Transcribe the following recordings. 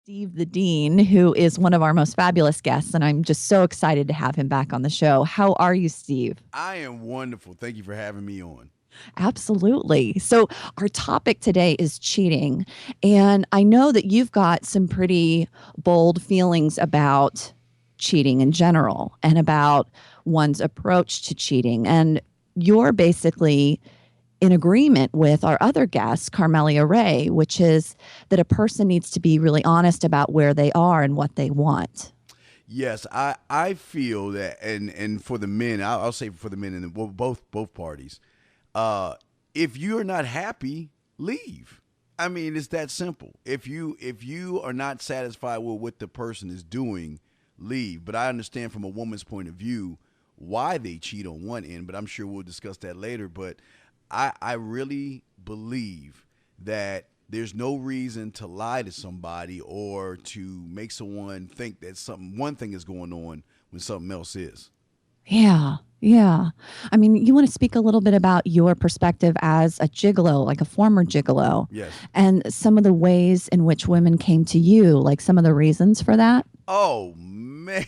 Steve the Dean, who is one of our most fabulous guests, and I'm just so excited to have him back on the show. How are you, Steve? I am wonderful. Thank you for having me on. Absolutely. So, our topic today is cheating. And I know that you've got some pretty bold feelings about cheating in general and about one's approach to cheating. And you're basically in agreement with our other guest, Carmelia Ray, which is that a person needs to be really honest about where they are and what they want. Yes, I feel that, and for the men, I'll say for the men and both parties, uh, if you're not happy, leave. I mean, it's that simple. If you are not satisfied with what the person is doing, leave. But I understand from a woman's point of view why they cheat on one end, but I'm sure we'll discuss that later. But I really believe that there's no reason to lie to somebody or to make someone think that something one thing is going on when something else is. Yeah. Yeah. I mean, you want to speak a little bit about your perspective as a gigolo, like a former gigolo, Yes. and some of the ways in which women came to you, like some of the reasons for that? Oh man,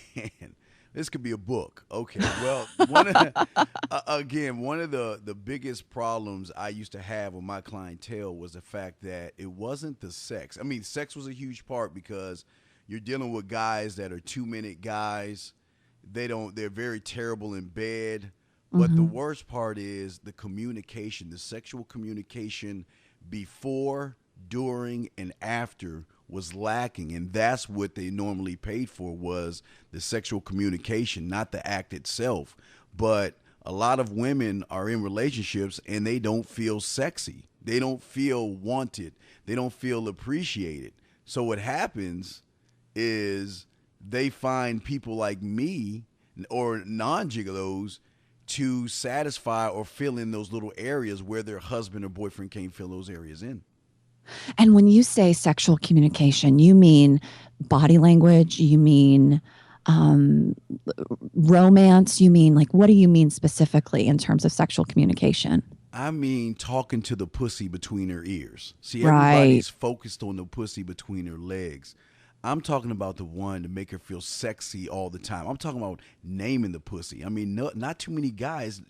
this could be a book. Okay, well, again, one of the biggest problems I used to have with my clientele was the fact that it wasn't the sex. I mean, sex was a huge part because you're dealing with guys that are 2 minute guys. They're very terrible in bed. But the Hmm. worst part is the communication, the sexual communication before, during, and after was lacking. And that's what they normally paid for was the sexual communication, not the act itself. But a lot of women are in relationships and they don't feel sexy. They don't feel wanted. They don't feel appreciated. So what happens is they find people like me or non-gigolos to satisfy or fill in those little areas where their husband or boyfriend can't fill those areas in. And when you say sexual communication, you mean body language, you mean um, romance, you mean like, what do you mean specifically in terms of sexual communication? I mean, talking to the pussy between her ears. See, Right. everybody's focused on the pussy between her legs. I'm talking about the one to make her feel sexy all the time. I'm talking about naming the pussy. I mean, not too many guys,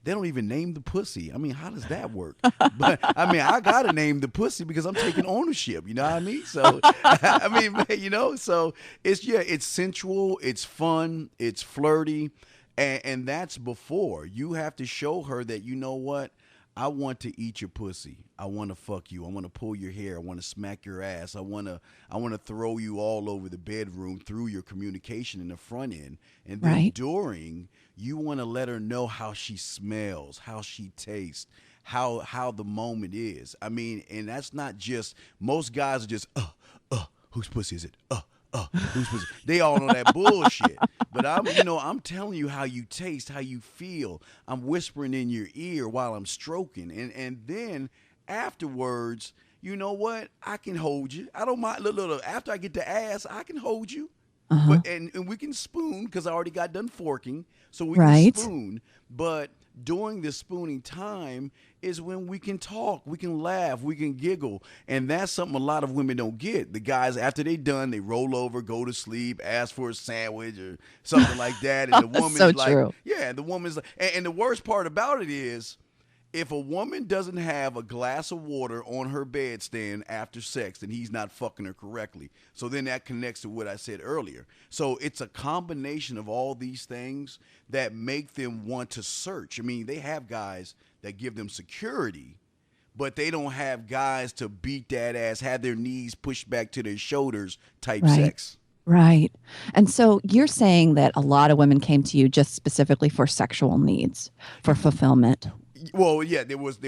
they don't even name the pussy. I mean, how does that work? But I mean, I got to name the pussy because I'm taking ownership. You know what I mean? So, I mean, so it's sensual, it's fun, it's flirty. And that's before. You have to show her that, you know what? I want to eat your pussy. I want to fuck you. I want to pull your hair. I want to smack your ass. I want to throw you all over the bedroom through your communication in the front end. And then Right. during, you want to let her know how she smells, how she tastes, how the moment is. I mean, and that's not just most guys are just whose pussy is it? Whose pussy? They all know that bullshit. But I'm telling you how you taste, how you feel. I'm whispering in your ear while I'm stroking, and then afterwards, you know what? I can hold you. I don't mind. Look, after I get the ass, I can hold you. Uh huh. But and we can spoon because I already got done forking, so we can Right. spoon. But during the spooning time is when we can talk, we can laugh, we can giggle, and that's something a lot of women don't get. The guys after they done, they roll over, go to sleep, ask for a sandwich or something like that, and the So woman's like, true. yeah, the woman's like, and the worst part about it is if a woman doesn't have a glass of water on her bedstand after sex, then he's not fucking her correctly. So then that connects to what I said earlier. So it's a combination of all these things that make them want to search. I mean, they have guys that give them security, but they don't have guys to beat that ass, have their knees pushed back to their shoulders type Right. sex. Right. And so you're saying that a lot of women came to you just specifically for sexual needs, for fulfillment. Well, yeah, there was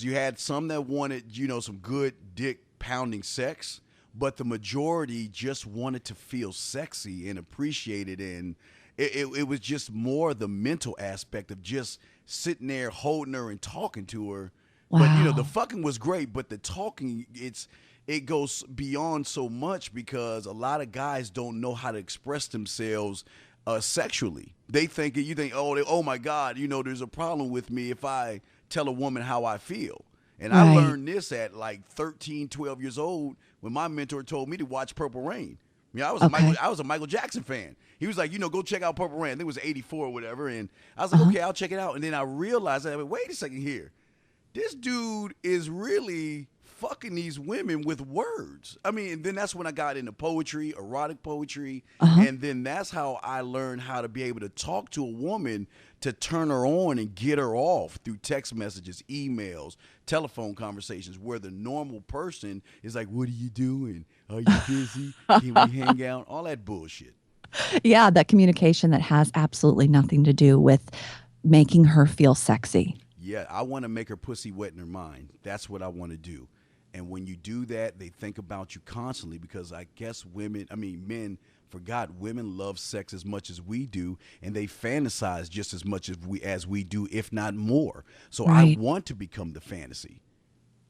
you had some that wanted, some good dick pounding sex, but the majority just wanted to feel sexy and appreciated, and it was just more the mental aspect of just sitting there holding her and talking to her. But the Wow. fucking was great, but the talking, it goes beyond so much because a lot of guys don't know how to express themselves sexually. They think you think, oh my God, there's a problem with me if I tell a woman how I feel. And I Right. learned this at like 13, 12 years old when my mentor told me to watch Purple Rain. I was a Okay. Michael Jackson fan. He was like, go check out Purple Rain. I think it was '84 or whatever. And I was like, Uh-huh. okay, I'll check it out. And then I realized that, wait a second here, this dude is really fucking these women with words. I mean, and then that's when I got into poetry, erotic poetry, Uh-huh. and then that's how I learned how to be able to talk to a woman to turn her on and get her off through text messages, emails, telephone conversations, where the normal person is like, "What are you doing? Are you busy? Can we hang out?" All that bullshit. Yeah, that communication that has absolutely nothing to do with making her feel sexy. Yeah, I want to make her pussy wet in her mind. That's what I want to do. And when you do that, they think about you constantly because I guess men forgot women love sex as much as we do, and they fantasize just as much as we do, if not more. So I Right. want to become the fantasy.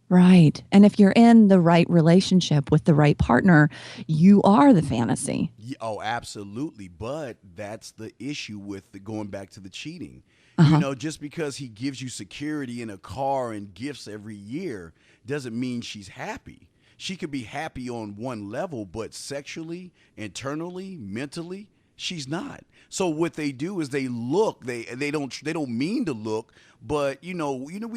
Right. And if you're in the right relationship with the right partner, you are the fantasy. Yeah, oh, absolutely. But that's the issue with going back to the cheating. Uh-huh. Just because he gives you security in a car and gifts every year doesn't mean she's happy. She could be happy on one level, but sexually, internally, mentally, she's not. So what they do is they look. They don't mean to look, but we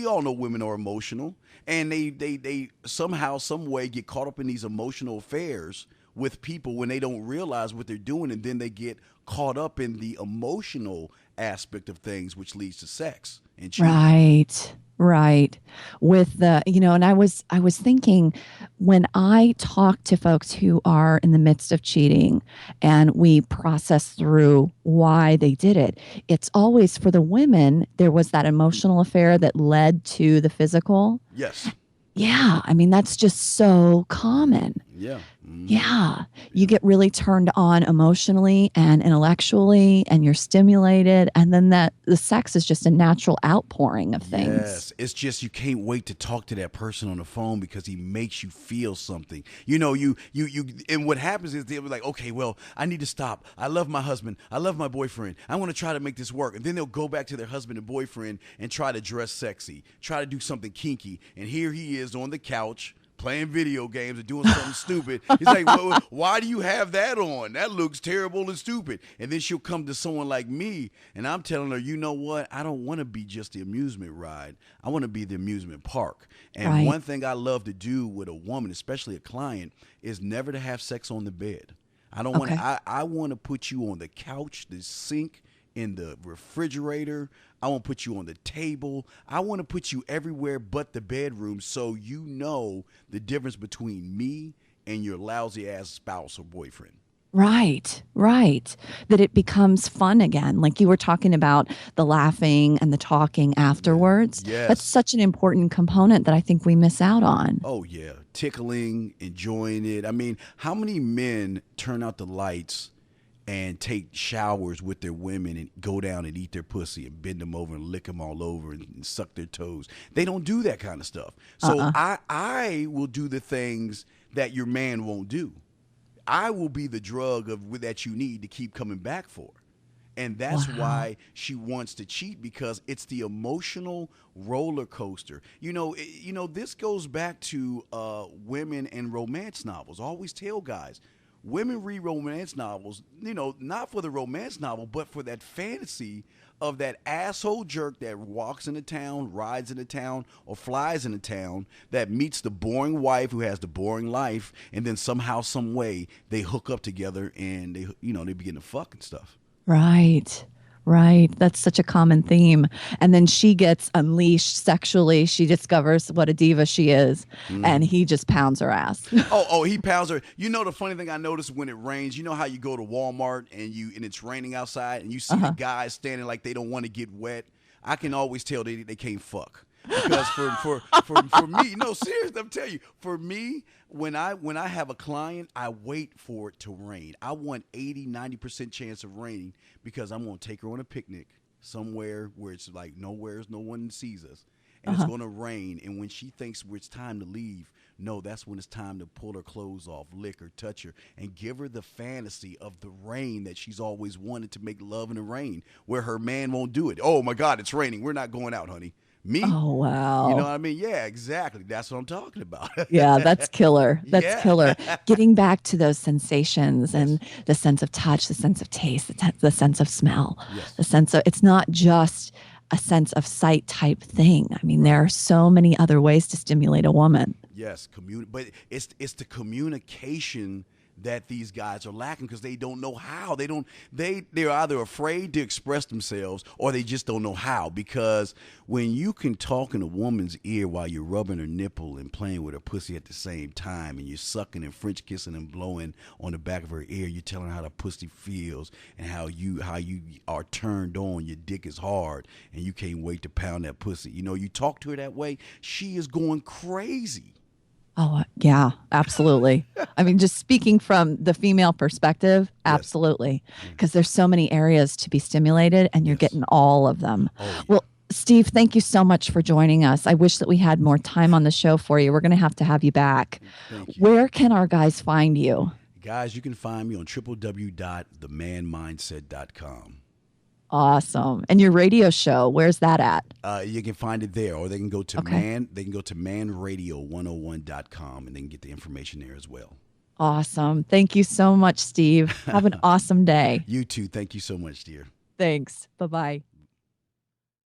all know women are emotional, and they somehow some way get caught up in these emotional affairs with people when they don't realize what they're doing, and then they get caught up in the emotional aspect of things, which leads to sex and cheating. Right. Right. With and I was thinking when I talk to folks who are in the midst of cheating and we process through why they did it, it's always for the women, there was that emotional affair that led to the physical. Yes. Yeah. I mean, that's just so common. Yeah. Mm-hmm. Yeah. You Yeah. get really turned on emotionally and intellectually, and you're stimulated. And then the sex is just a natural outpouring of things. Yes, it's just you can't wait to talk to that person on the phone because he makes you feel something. And what happens is they'll be like, okay, well, I need to stop. I love my husband. I love my boyfriend. I want to try to make this work. And then they'll go back to their husband and boyfriend and try to dress sexy, try to do something kinky. And here he is on the couch playing video games and doing something stupid. He's like, well, why do you have that on? That looks terrible and stupid. And then she'll come to someone like me, and I'm telling her, you know what? I don't want to be just the amusement ride. I want to be the amusement park. And Right. one thing I love to do with a woman, especially a client, is never to have sex on the bed. I don't want to. Okay. I want to put you on the couch, the sink, in the refrigerator. I want to put you on the table. I want to put you everywhere but the bedroom so you know the difference between me and your lousy ass spouse or boyfriend. Right. Right. That it becomes fun again. Like you were talking about the laughing and the talking Yeah. afterwards. That's Yes. such an important component that I think we miss out on. Oh, yeah. Tickling, enjoying it. I mean, how many men turn out the lights and take showers with their women and go down and eat their pussy and bend them over and lick them all over and suck their toes? They don't do that kind of stuff. So Uh-uh. I will do the things that your man won't do. I will be the drug that you need to keep coming back for. And that's Wow. why she wants to cheat, because it's the emotional roller coaster. This goes back to women and romance novels. I always tell guys, women read romance novels, not for the romance novel, but for that fantasy of that asshole jerk that walks into town, rides into town, or flies into town, that meets the boring wife who has the boring life, and then somehow, some way, they hook up together and they begin to fuck and stuff. Right. Right. That's such a common theme. And then she gets unleashed sexually. She discovers what a diva she is, and Hmm. he just pounds her ass. Oh, he pounds her. The funny thing I noticed when it rains, you know how you go to Walmart and it's raining outside and you see the Uh-huh. guys standing like they don't want to get wet. I can always tell they can't fuck. Because for me, no, seriously, I'm telling you, for me, when I have a client, I wait for it to rain. I want 80-90% chance of raining because I'm gonna take her on a picnic somewhere where it's like no one sees us. And it's Uh-huh. gonna rain, and when she thinks it's time to leave, no, that's when it's time to pull her clothes off, lick her, touch her, and give her the fantasy of the rain that she's always wanted, to make love in the rain, where her man won't do it. Oh my God, it's raining. We're not going out, honey. Me? Oh, You know wow. what I mean? Yeah, exactly. That's what I'm talking about. Yeah, that's killer. That's Yeah. killer. Getting back to those sensations Yes. and the sense of touch, the sense of taste, the sense of smell, Yes. the sense of, it's not just a sense of sight type thing. I mean, there Right. are so many other ways to stimulate a woman. Yes, but it's the communication that these guys are lacking because they don't know how. They're either afraid to express themselves or they just don't know how. Because when you can talk in a woman's ear while you're rubbing her nipple and playing with her pussy at the same time, and you're sucking and French kissing and blowing on the back of her ear, you're telling her how the pussy feels and how you are turned on. Your dick is hard and you can't wait to pound that pussy. You talk to her that way, she is going crazy. Oh, yeah, absolutely. I mean, just speaking from the female perspective, Yes. absolutely. Because there's so many areas to be stimulated and you're Yes. getting all of them. Oh yeah. Well, Steve, thank you so much for joining us. I wish that we had more time on the show for you. We're going to have you back. Thank you. Where can our guys find you? Guys, you can find me on www.themanmindset.com. Awesome. And your radio show, where's that at? You can find it there, or they can go to Okay. manradio101.com and they can get the information there as well. Awesome. Thank you so much, Steve. Have an awesome day. You too. Thank you so much, dear. Thanks. Bye bye.